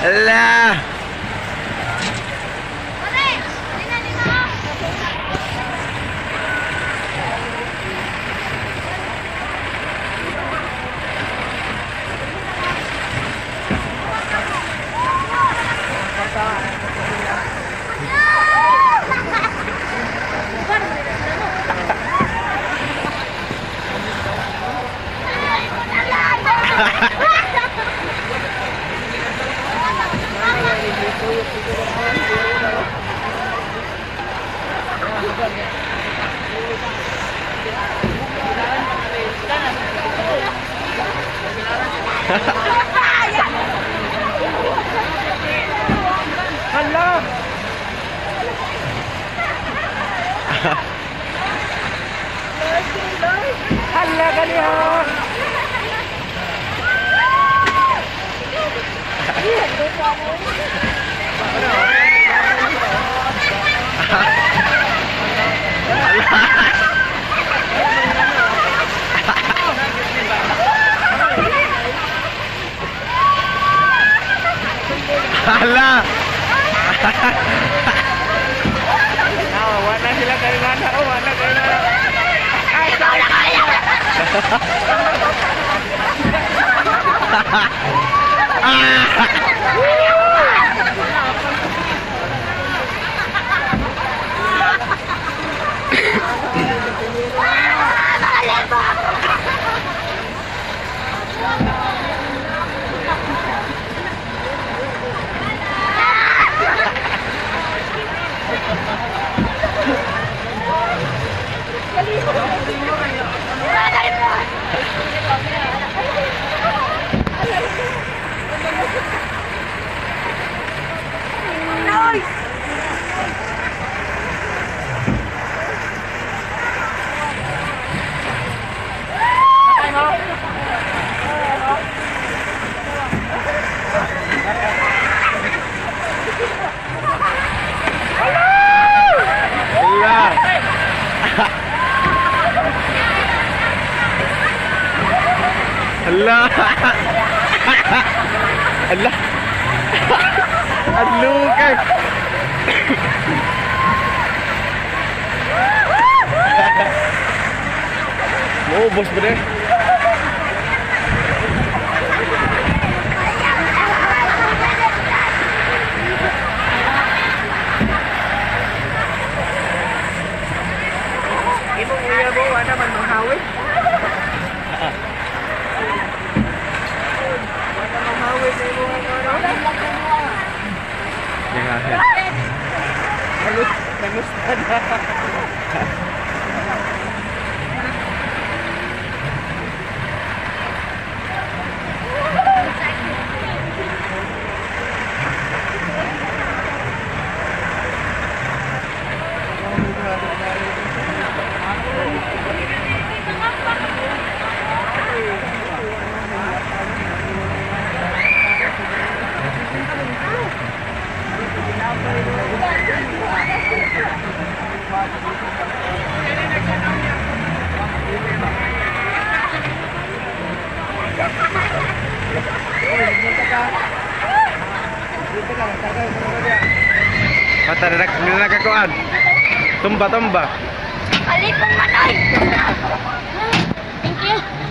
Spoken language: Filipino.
Ala! Hala! Hala kaniya! Hala! Wala sila kailangan. Oh, wala kailangan. Ay, wala kailangan. Hala! Hala! Ang lukay! Maubos ba rin? Imong iya mo, wala man manghawit. Wala manghawit na imong ano. Jangan. Nagustuhan na. Mata nakakuan. Tumba. Alipong manoy! Thank you.